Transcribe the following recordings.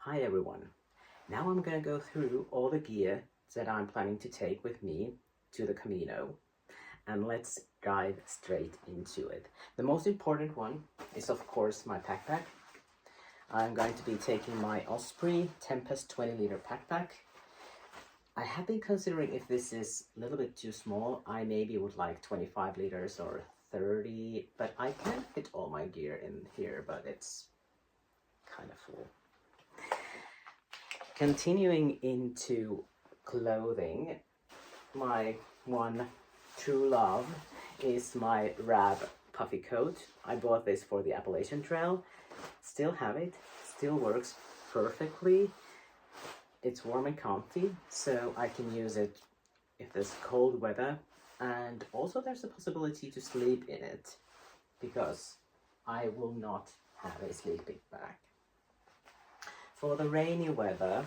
Hi everyone. Now I'm gonna go through all the gear that I'm planning to take with me to the Camino, and let's dive straight into it. The most important one is of course my backpack. I'm going to be taking my Osprey Tempest 20-liter backpack. I have been considering if this is a little bit too small. I maybe would like 25 liters or 30, but I can fit all my gear in here, but it's kind of full. Continuing into clothing, my one true love is my Rab puffy coat. I bought this for the Appalachian Trail. Still have it, still works perfectly. It's warm and comfy, so I can use it if there's cold weather, and also there's a possibility to sleep in it because I will not have a sleeping bag. For the rainy weather,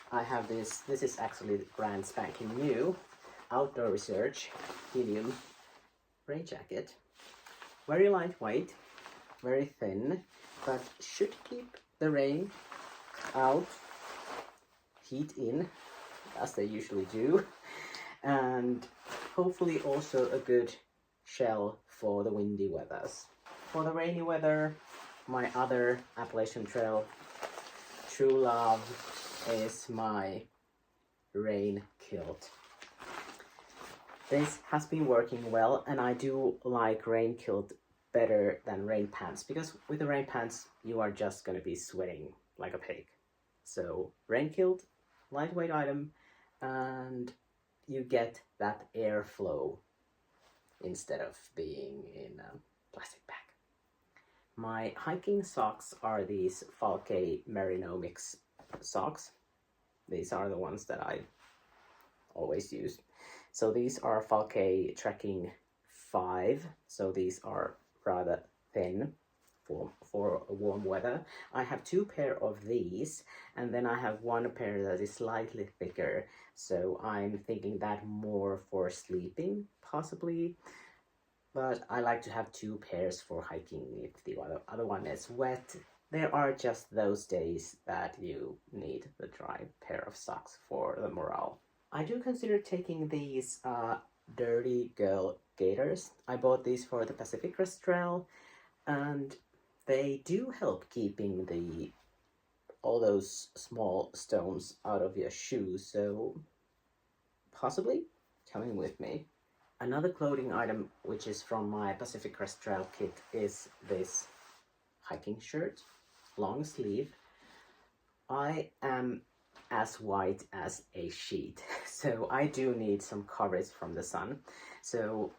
I have this is actually brand spanking new Outdoor Research Helium rain jacket. Very lightweight, very thin, but should keep the rain out, heat in, as they usually do, and hopefully also a good shell for the windy weathers. For the rainy weather, my other Appalachian Trail true love is my rain kilt. This has been working well, and I do like rain kilt better than rain pants, because with the rain pants you are just going to be sweating like a pig. So rain kilt, lightweight item, and you get that airflow instead of being in a plastic bag. My hiking socks are these Falke Merino Mix socks. These are the ones that I always use. So these are Falke Trekking 5. So these are rather thin for warm weather. I have two pair of these, and then I have one pair that is slightly thicker. So I'm thinking that more for sleeping, possibly. But I like to have two pairs for hiking if the other one is wet. There are just those days that you need the dry pair of socks for the morale. I do consider taking these Dirty Girl gaiters. I bought these for the Pacific Crest Trail, and they do help keeping all those small stones out of your shoes, so possibly coming with me. Another clothing item which is from my Pacific Crest Trail kit is this hiking shirt, long sleeve. I am as white as a sheet, so I do need some coverage from the sun. So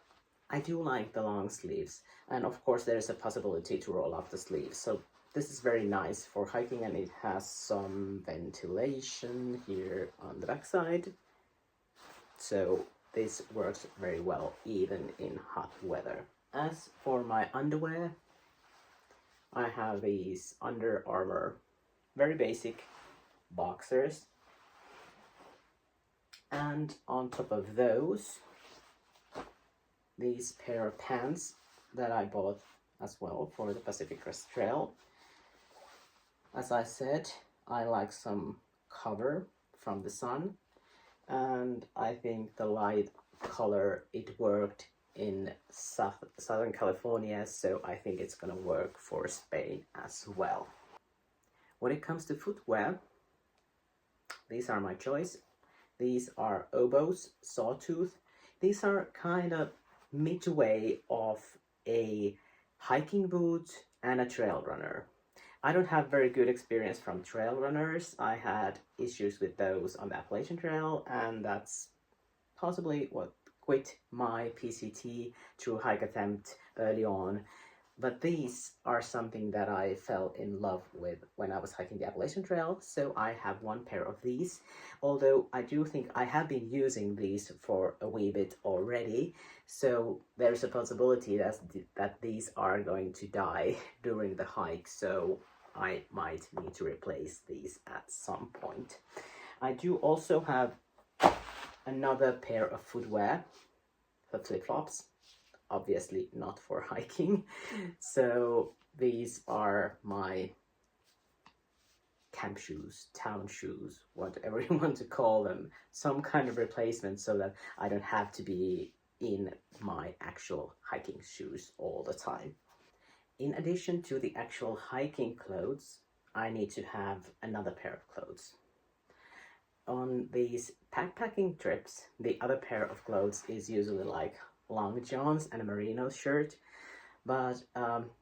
I do like the long sleeves, and of course there is a possibility to roll up the sleeves. So this is very nice for hiking, and it has some ventilation here on the backside. So this works very well even in hot weather. As for my underwear, I have these Under Armour very basic boxers, and on top of those, these pair of pants that I bought as well for the Pacific Crest Trail. As I said, I like some cover from the sun, and I think the light color, it worked in Southern California, so I think it's gonna work for Spain as well. When it comes to footwear, these are my choice. These are Oboz Sawtooth. These are kind of midway of a hiking boot and a trail runner. I don't have very good experience from trail runners. I had issues with those on the Appalachian Trail, and that's possibly what quit my PCT true hike attempt early on. But these are something that I fell in love with when I was hiking the Appalachian Trail, so I have one pair of these. Although I do think I have been using these for a wee bit already, so there's a possibility that these are going to die during the hike, so I might need to replace these at some point. I do also have another pair of footwear, the flip-flops. Obviously not for hiking. So these are my camp shoes, town shoes, whatever you want to call them, some kind of replacement so that I don't have to be in my actual hiking shoes all the time. In addition to the actual hiking clothes, I need to have another pair of clothes. On these backpacking trips, the other pair of clothes is usually like long johns and a merino shirt. But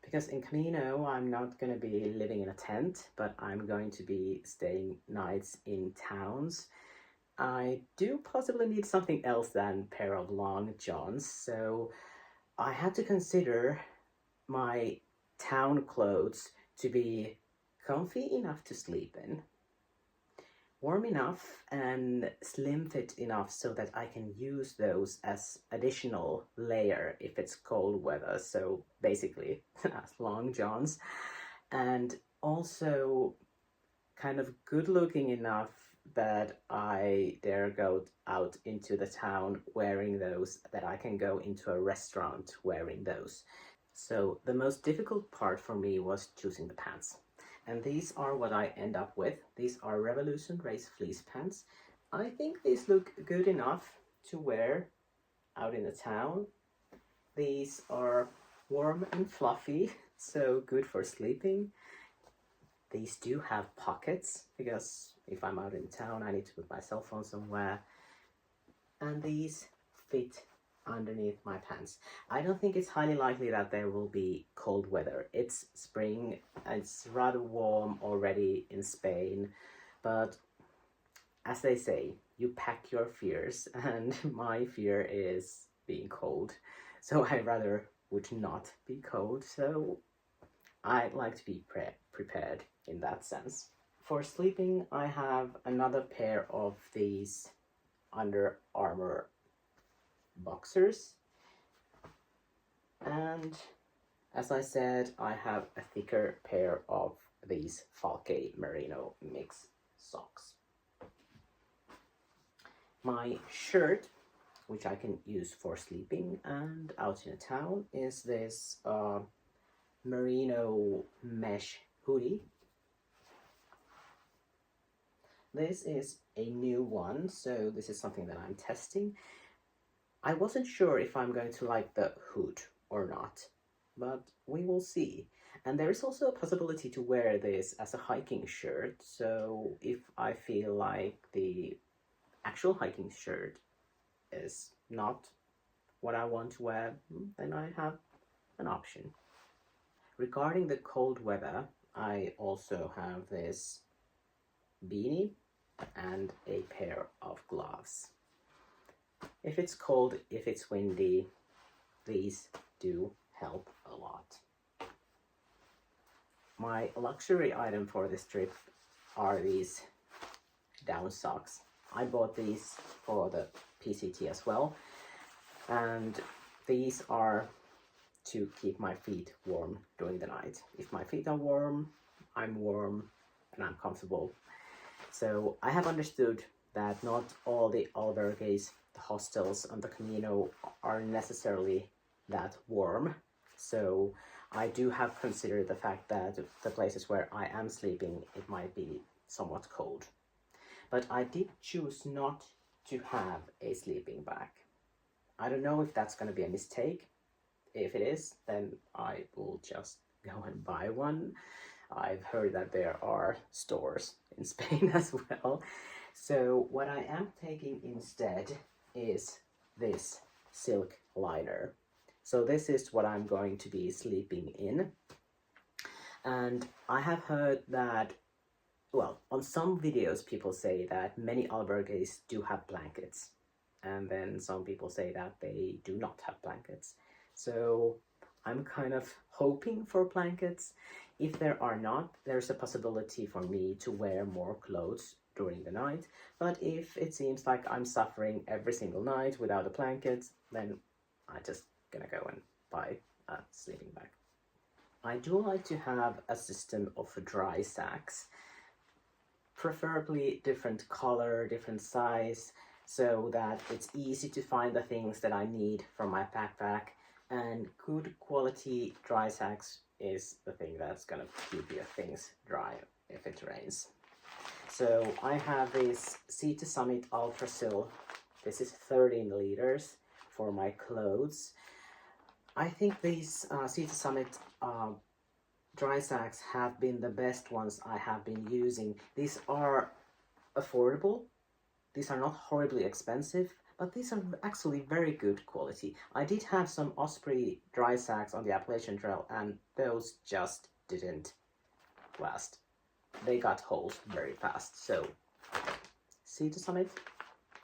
because in Camino, I'm not going to be living in a tent, but I'm going to be staying nights in towns, I do possibly need something else than a pair of long johns. So I had to consider my town clothes to be comfy enough to sleep in, warm enough and slim fit enough so that I can use those as additional layer if it's cold weather, so basically as long johns, and also kind of good looking enough that I dare go out into the town wearing those, that I can go into a restaurant wearing those. So the most difficult part for me was choosing the pants. And these are what I end up with. These are Revolution Race fleece pants. I think these look good enough to wear out in the town. These are warm and fluffy, so good for sleeping. These do have pockets, because if I'm out in town, I need to put my cell phone somewhere. And these fit underneath my pants. I don't think it's highly likely that there will be cold weather. It's spring, it's rather warm already in Spain, but as they say, you pack your fears, and my fear is being cold. So I rather would not be cold, so I like to be prepared in that sense. For sleeping, I have another pair of these Under Armour boxers, and as I said, I have a thicker pair of these Falke merino mix socks. My shirt, which I can use for sleeping and out in a town, is this merino mesh hoodie. This is a new one, so this is something that I'm testing. I wasn't sure if I'm going to like the hood or not, but we will see. And there is also a possibility to wear this as a hiking shirt, so if I feel like the actual hiking shirt is not what I want to wear, then I have an option. Regarding the cold weather, I also have this beanie and a pair of gloves. If it's cold, if it's windy, these do help a lot. My luxury item for this trip are these down socks. I bought these for the PCT as well, and these are to keep my feet warm during the night. If my feet are warm, I'm warm and I'm comfortable. So I have understood that not all the albergues, the hostels on the Camino, are necessarily that warm. So I do have considered the fact that the places where I am sleeping, it might be somewhat cold. But I did choose not to have a sleeping bag. I don't know if that's going to be a mistake. If it is, then I will just go and buy one. I've heard that there are stores in Spain as well. So what I am taking instead is this silk liner. So this is what I'm going to be sleeping in. And I have heard that, well, on some videos people say that many albergues do have blankets. And then some people say that they do not have blankets. So I'm kind of hoping for blankets. If there are not, there's a possibility for me to wear more clothes during the night. But if it seems like I'm suffering every single night without a blanket, then I'm just gonna go and buy a sleeping bag. I do like to have a system of dry sacks, preferably different color, different size, so that it's easy to find the things that I need from my backpack. And good quality dry sacks is the thing that's gonna keep your things dry if it rains. So I have this Sea to Summit Ultra Sil. This is 13 liters for my clothes. I think these Sea to Summit dry sacks have been the best ones I have been using. These are affordable. These are not horribly expensive, but these are actually very good quality. I did have some Osprey dry sacks on the Appalachian Trail, and those just didn't last. They got holes very fast, so Sea to Summit,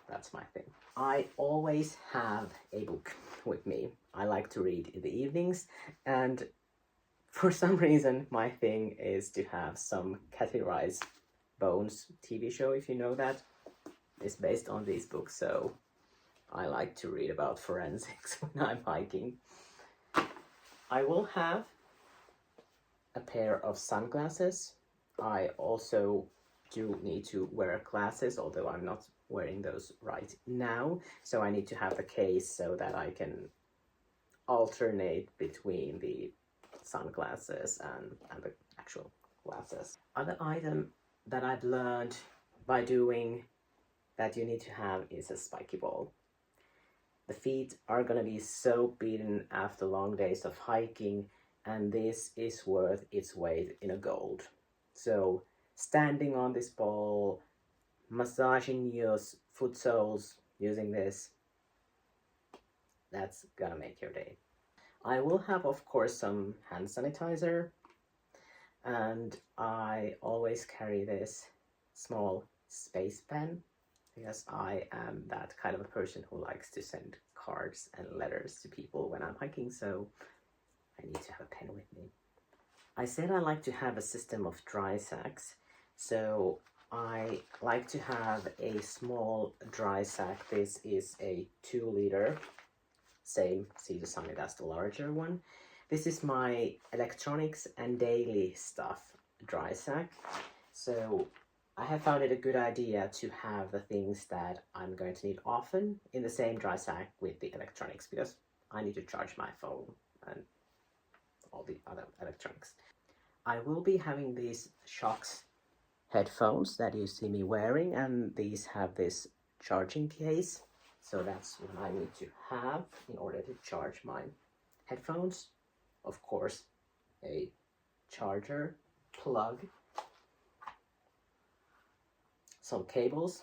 that's my thing. I always have a book with me. I like to read in the evenings, and for some reason my thing is to have some Kathy Rice Bones TV show, if you know that. It's based on these books, so I like to read about forensics when I'm hiking. I will have a pair of sunglasses. I also do need to wear glasses, although I'm not wearing those right now. So I need to have the case so that I can alternate between the sunglasses and the actual glasses. Other item that I've learned by doing that you need to have is a spiky ball. The feet are gonna be so beaten after long days of hiking, and this is worth its weight in a gold. So standing on this ball, massaging your foot soles using this, that's gonna make your day. I will have, of course, some hand sanitizer, and I always carry this small space pen because I am that kind of a person who likes to send cards and letters to people when I'm hiking, so I need to have a pen with me. I said I like to have a system of dry sacks, so I like to have a small dry sack. This is a 2-liter, same Sea to Summit as the larger one. This is my electronics and daily stuff dry sack. So I have found it a good idea to have the things that I'm going to need often in the same dry sack with the electronics, because I need to charge my phone and all the other electronics. I will be having these Shokz headphones that you see me wearing, and these have this charging case. So that's what I need to have in order to charge my headphones. Of course, a charger, plug, some cables.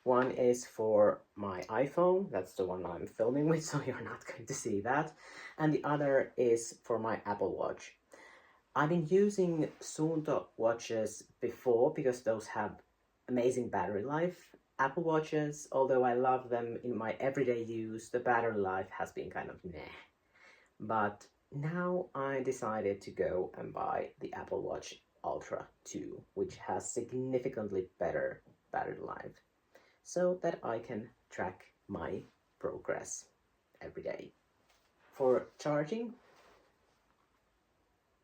One is for my iPhone, that's the one I'm filming with, so you're not going to see that. And the other is for my Apple Watch. I've been using Suunto watches before because those have amazing battery life. Apple Watches, although I love them in my everyday use, the battery life has been kind of meh. But now I decided to go and buy the Apple Watch Ultra 2, which has significantly better battery life, so that I can track my progress every day. For charging,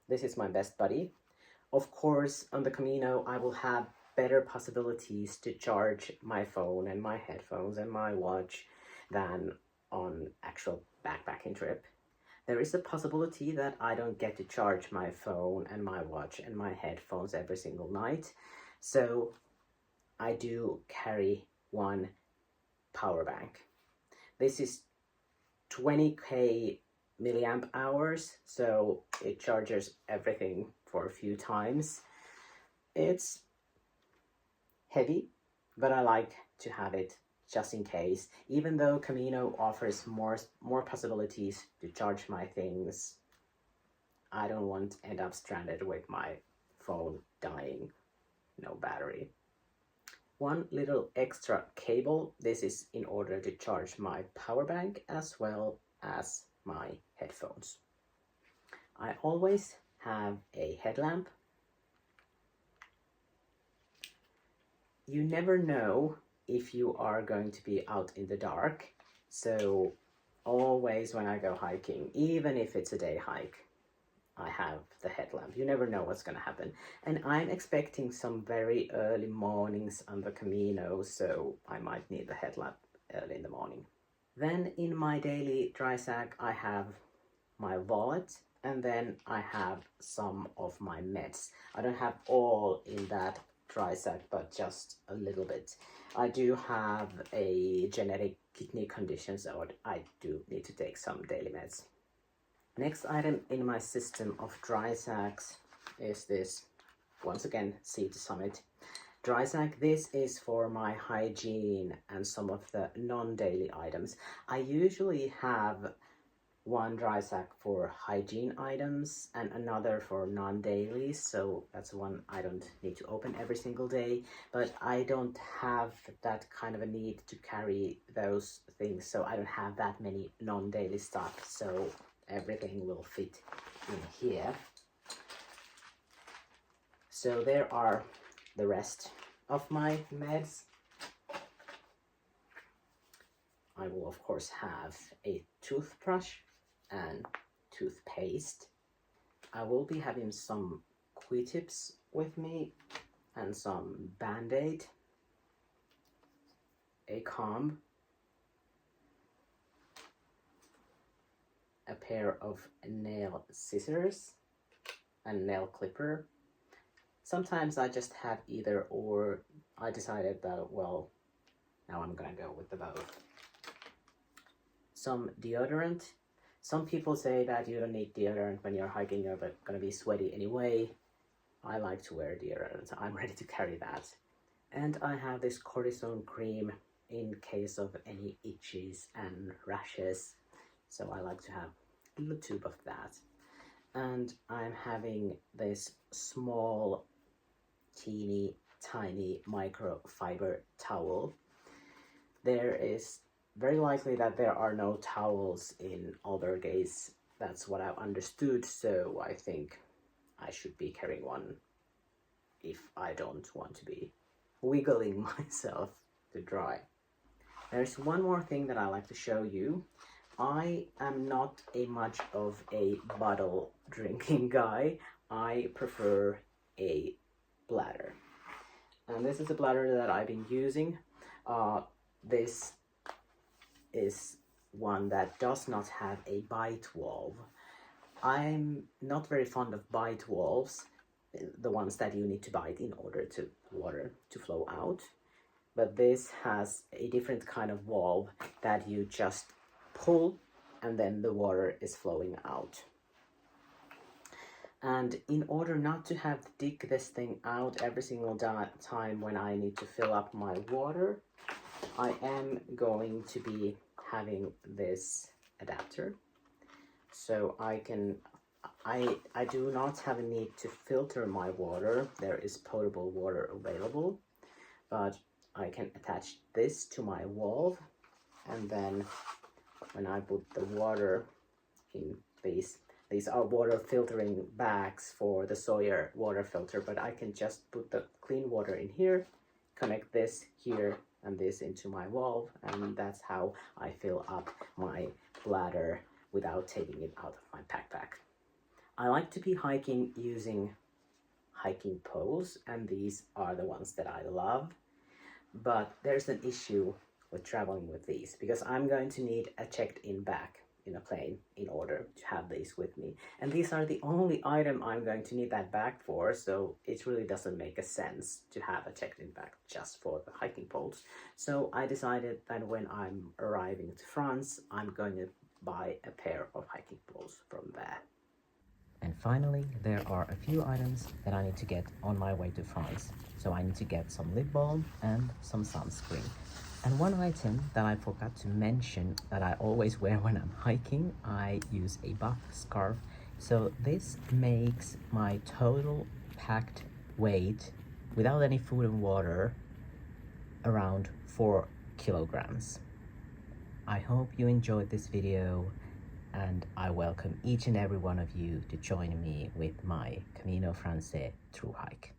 this is my best buddy. Of course, on the Camino, I will have better possibilities to charge my phone and my headphones and my watch than on actual backpacking trip. There is a possibility that I don't get to charge my phone and my watch and my headphones every single night, so I do carry one power bank. This is 20k milliamp hours, so it charges everything for a few times. It's heavy, but I like to have it just in case. Even though Camino offers more possibilities to charge my things, I don't want to end up stranded with my phone dying, no battery. One little extra cable. This is in order to charge my power bank as well as my headphones. I always have a headlamp. You never know if you are going to be out in the dark, so always when I go hiking, even if it's a day hike, I have the headlamp. You never know what's going to happen. And I'm expecting some very early mornings on the Camino, so I might need the headlamp early in the morning. Then in my daily dry sack, I have my wallet, and then I have some of my meds. I don't have all in that dry sack, but just a little bit. I do have a genetic kidney condition, so I do need to take some daily meds. Next item in my system of dry sacks is this, once again, Sea to Summit dry sack. This is for my hygiene and some of the non-daily items. I usually have one dry sack for hygiene items and another for non-daily, so that's one I don't need to open every single day, but I don't have that kind of a need to carry those things, so I don't have that many non-daily stuff, so everything will fit in here. So there are the rest of my meds. I will of course have a toothbrush and toothpaste. I will be having some Q-tips with me and some Band-Aid, a comb, a pair of nail scissors and nail clipper. Sometimes I just have either or. I decided that, well, now I'm gonna go with the both. Some deodorant. Some people say that you don't need deodorant when you're hiking, you're gonna be sweaty anyway. I like to wear deodorant, so I'm ready to carry that. And I have this cortisone cream in case of any itches and rashes, so I like to have a little tube of that. And I'm having this small, teeny, tiny microfiber towel. There is very likely that there are no towels in Albergaze. That's what I've understood, so I think I should be carrying one if I don't want to be wiggling myself to dry. There's one more thing that I like to show you. I am not much of a bottle drinking guy. I prefer a bladder. And this is a bladder that I've been using. This is one that does not have a bite valve. I'm not very fond of bite valves, the ones that you need to bite in order to water to flow out. But this has a different kind of valve that you just pull and then the water is flowing out. And in order not to have to dig this thing out every single time when I need to fill up my water, I am going to be having this adapter. So I do not have a need to filter my water. There is potable water available, but I can attach this to my valve, and then when I put the water in these are water filtering bags for the Sawyer water filter, but I can just put the clean water in here, connect this here and this into my valve, and that's how I fill up my bladder without taking it out of my backpack. I like to be hiking using hiking poles, and these are the ones that I love, but there's an issue with traveling with these because I'm going to need a checked-in bag in a plane in order to have these with me, and these are the only item I'm going to need that bag for, so it really doesn't make a sense to have a checked-in bag just for the hiking poles. So I decided that when I'm arriving to France, I'm going to buy a pair of hiking poles from there. And finally, there are a few items that I need to get on my way to France. So I need to get some lip balm and some sunscreen. And one item that I forgot to mention that I always wear when I'm hiking, I use a buff scarf. So this makes my total packed weight without any food and water around 4 kilograms. I hope you enjoyed this video, and I welcome each and every one of you to join me with my Camino Francés through hike.